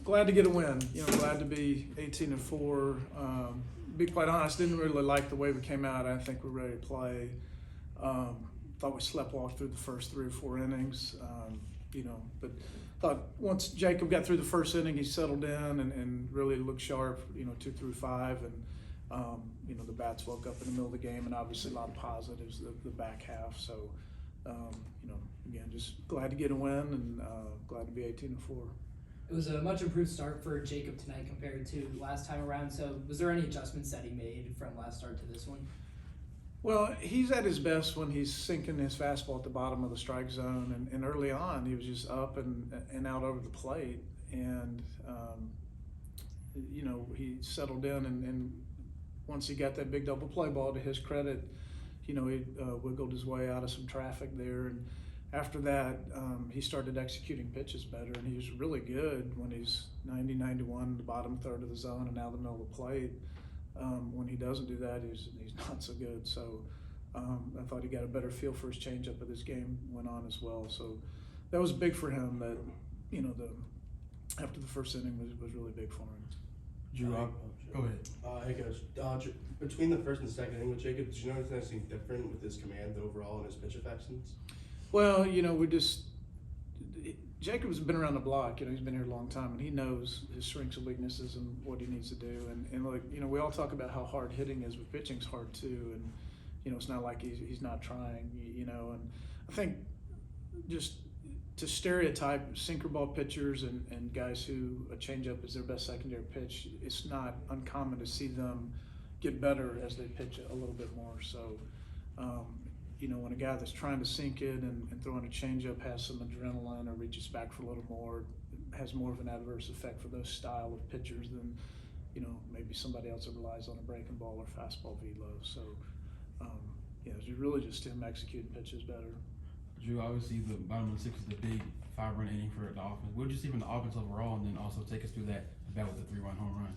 Glad to get a win. Glad to be 18-4. Be quite honest, didn't really like the way we came out. I think we're ready to play. Thought we sleptwalked through the first 3 or 4 innings. But thought once Jacob got through the first inning, he settled in and really looked sharp. 2 through 5, and the bats woke up in the middle of the game, and obviously a lot of positives the back half. So, again, just glad to get a win and glad to be 18-4. It was a much improved start for Jacob tonight compared to last time around. So was there any adjustments that he made from last start to this one? Well, he's at his best when he's sinking his fastball at the bottom of the strike zone. And early on, he was just up and out over the plate. And, he settled in. And once he got that big double play ball, to his credit, he wiggled his way out of some traffic there. And after that, he started executing pitches better, and he was really good when he's 90, 91, the bottom third of the zone and out the middle of the plate. When he doesn't do that, he's not so good. So I thought he got a better feel for his changeup as this game went on as well. So that was big for him. That after the first inning was really big for him. Drew, go ahead. Hey Coach, between the first and second inning with Jacob, did you notice anything different with his command overall and his pitch affections? Well, Jacob's been around the block. He's been here a long time, and he knows his strengths and weaknesses and what he needs to do. And we all talk about how hard hitting is, but pitching's hard too. And it's not like he's not trying. And I think just to stereotype sinker ball pitchers and guys who a changeup is their best secondary pitch, it's not uncommon to see them get better as they pitch a little bit more. So. When a guy that's trying to sink it and throwing a changeup has some adrenaline or reaches back for a little more, it has more of an adverse effect for those style of pitchers than, maybe somebody else that relies on a breaking ball or fastball velo. So, it's really just him executing pitches better. Drew, obviously the bottom of the 6th is the big 5-run inning for the offense. What did you see from the offense overall, and then also take us through that bat with the 3-run home run?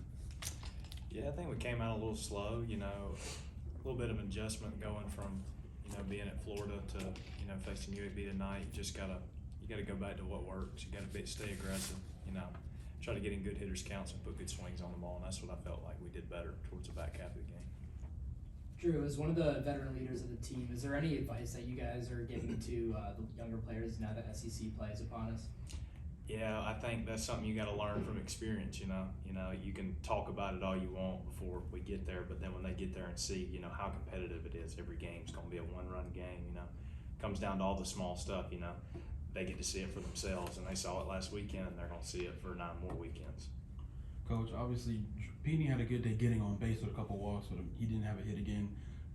Yeah, I think we came out a little slow, a little bit of adjustment going from being at Florida to facing UAB tonight. You gotta go back to what works. You gotta stay aggressive. Try to get in good hitters counts and put good swings on the ball, and that's what I felt like we did better towards the back half of the game. Drew, as one of the veteran leaders of the team, is there any advice that you guys are giving to the younger players now that SEC play is upon us? Yeah, I think that's something you got to learn from experience. You can talk about it all you want before we get there, but then when they get there and see, how competitive it is, every game's going to be a one-run game. Comes down to all the small stuff. They get to see it for themselves, and they saw it last weekend, and they're going to see it for 9 more weekends. Coach, obviously, Petey had a good day getting on base with a couple walks, but he didn't have a hit again.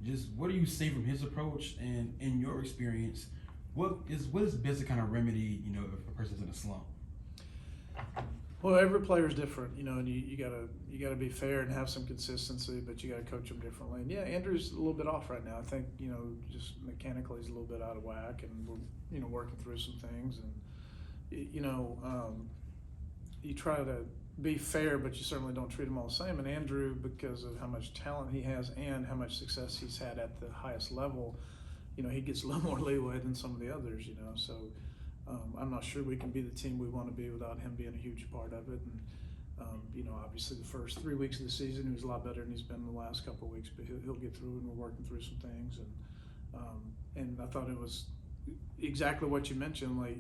Just what do you say from his approach, and in your experience, what is best to kind of remedy, if a person's in a slump? Well, every player is different, and you gotta be fair and have some consistency, but you gotta coach them differently. And yeah, Andrew's a little bit off right now. I think just mechanically he's a little bit out of whack, and we're working through some things. And you try to be fair, but you certainly don't treat them all the same. And Andrew, because of how much talent he has and how much success he's had at the highest level, he gets a little more leeway than some of the others. So. I'm not sure we can be the team we want to be without him being a huge part of it. And, obviously the first 3 weeks of the season, he was a lot better than he's been in the last couple of weeks, but he'll get through, and we're working through some things. And I thought it was exactly what you mentioned. Like,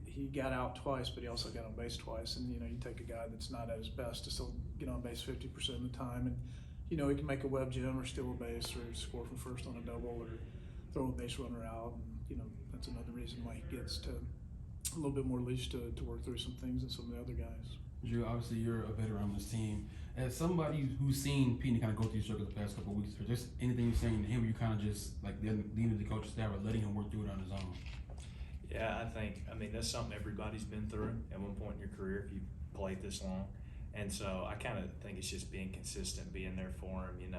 he got out twice, but he also got on base twice. And, you take a guy that's not at his best to still get on base 50% of the time. And, he can make a web gem or steal a base or score from first on a double or throw a base runner out. And, that's another reason why he gets to a little bit more leash to work through some things than some of the other guys. Drew, obviously you're a veteran on this team. As somebody who's seen Petey kind of go through struggle the past couple of weeks, or just anything you're saying to him, you kind of just like leading the coaching staff or letting him work through it on his own? Yeah, I mean that's something everybody's been through at one point in your career if you played this long, and so I kind of think it's just being consistent, being there for him.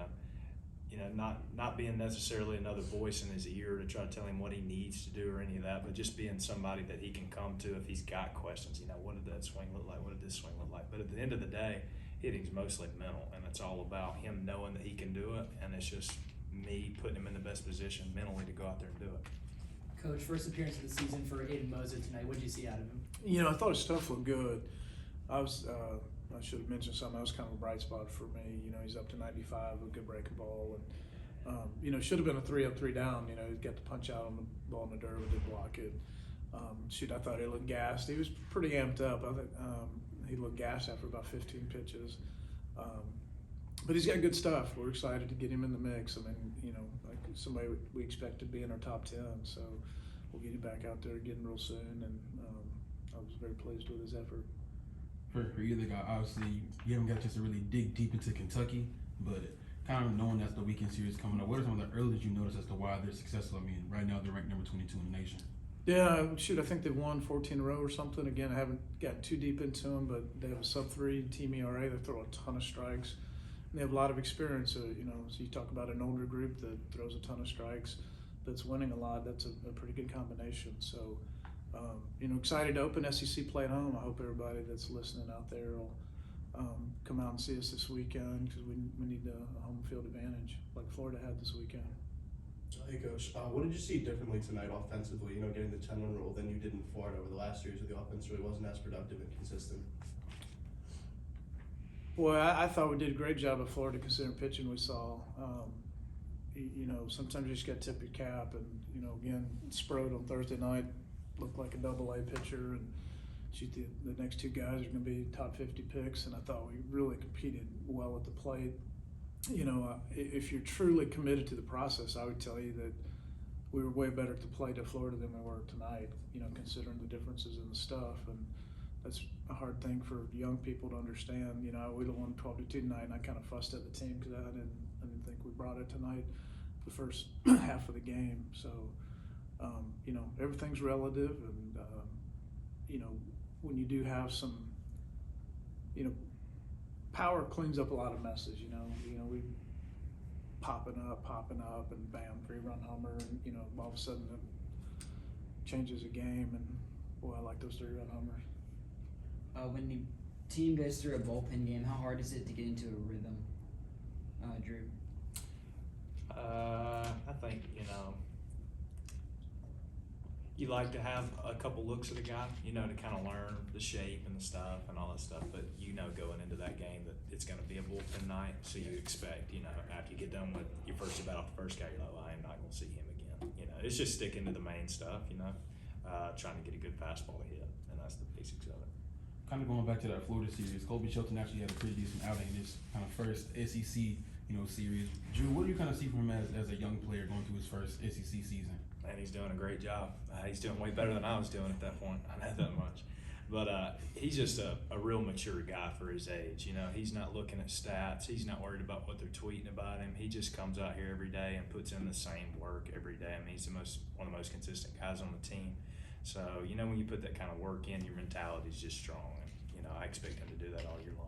Not being necessarily another voice in his ear to try to tell him what he needs to do or any of that, but just being somebody that he can come to if he's got questions. What did that swing look like? What did this swing look like? But at the end of the day, hitting's mostly mental, and it's all about him knowing that he can do it, and it's just me putting him in the best position mentally to go out there and do it. Coach, first appearance of the season for Aiden Moser tonight. What did you see out of him? You know, I thought his stuff looked good. I should have mentioned something. That was kind of a bright spot for me. You know, he's up to 95, a good breaking ball, and you know, should have been a 3 up, 3 down. You know, he got the punch out on the ball in the dirt, but did block it. I thought he looked gassed. He was pretty amped up. I think he looked gassed after about 15 pitches. But he's got good stuff. We're excited to get him in the mix. I mean, you know, like somebody we expect to be in our top 10. So we'll get him back out there again real soon. And I was very pleased with his effort. For either guy, obviously, you haven't got a chance to really dig deep into Kentucky, but kind of knowing that's the weekend series coming up, what are some of the earliest you noticed as to why they're successful? I mean, right now they're ranked number 22 in the nation. Yeah, I think they've won 14 in a row or something. Again, I haven't gotten too deep into them, but they have a sub-3 team ERA. They throw a ton of strikes. And they have a lot of experience. You know, so you talk about an older group that throws a ton of strikes, that's winning a lot. That's a pretty good combination. So, you know, excited to open SEC play at home. I hope everybody that's listening out there will come out and see us this weekend, because we need a home field advantage like Florida had this weekend. Hey, Coach, what did you see differently tonight offensively, you know, getting the 10-run rule than you did in Florida over the last series where the offense really wasn't as productive and consistent? Boy, I thought we did a great job at Florida considering pitching we saw. You know, sometimes you just got to tip your cap, and, you know, again, Sprode on Thursday night looked like a double-A pitcher, and the next 2 guys are going to be top 50 picks, and I thought we really competed well at the plate. You know, if you're truly committed to the process, I would tell you that we were way better at the plate at Florida than we were tonight, you know, considering the differences in the stuff. And that's a hard thing for young people to understand. You know, we won 12-2 tonight, and I kind of fussed at the team because I didn't think we brought it tonight the first half of the game. So, you know, everything's relative, and, you know, when you do have some, you know, power cleans up a lot of messes, you know, we popping up, and bam, 3-run homer, and, you know, all of a sudden it changes a game, and boy, I like those 3-run homers. When the team goes through a bullpen game, how hard is it to get into a rhythm, Drew? I think, you know, you like to have a couple looks at a guy, you know, to kind of learn the shape and the stuff and all that stuff. But, you know, going into that game that it's going to be a bullpen night, so you expect, you know, after you get done with your first at bat off the first guy, you're like, well, I'm not going to see him again. You know, it's just sticking to the main stuff, you know, trying to get a good fastball to hit, and that's the basics of it. Kind of going back to that Florida series, Colby Shelton actually had a pretty decent outing in this kind of first SEC, you know, series. Drew, what do you kind of see from him as a young player going through his first SEC season? And he's doing a great job. He's doing way better than I was doing at that point. I know that much. But he's just a real mature guy for his age. You know, he's not looking at stats. He's not worried about what they're tweeting about him. He just comes out here every day and puts in the same work every day. I mean, he's one of the most consistent guys on the team. So, you know, when you put that kind of work in, your mentality's just strong. And, you know, I expect him to do that all year long.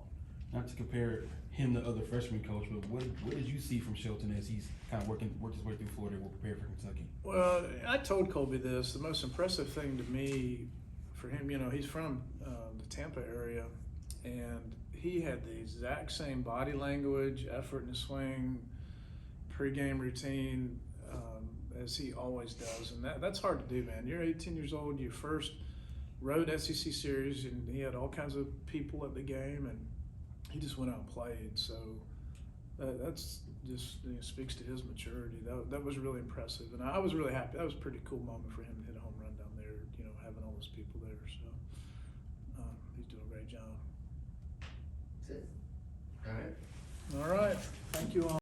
Not to compare him to other freshmen, Coach, but what did you see from Shelton as he's kind of worked his way through Florida and will prepare for Kentucky? Well, I told Colby this. The most impressive thing to me for him, you know, he's from the Tampa area, and he had the exact same body language, effort in his swing, pregame routine as he always does. And that's hard to do, man. You're 18 years old, your first road SEC series, and he had all kinds of people at the game, and he just went out and played. So that's just, you know, speaks to his maturity. That was really impressive, and I was really happy. That was a pretty cool moment for him to hit a home run down there, you know, having all those people there. So he's doing a great job. That's it. All right. All right, thank you all.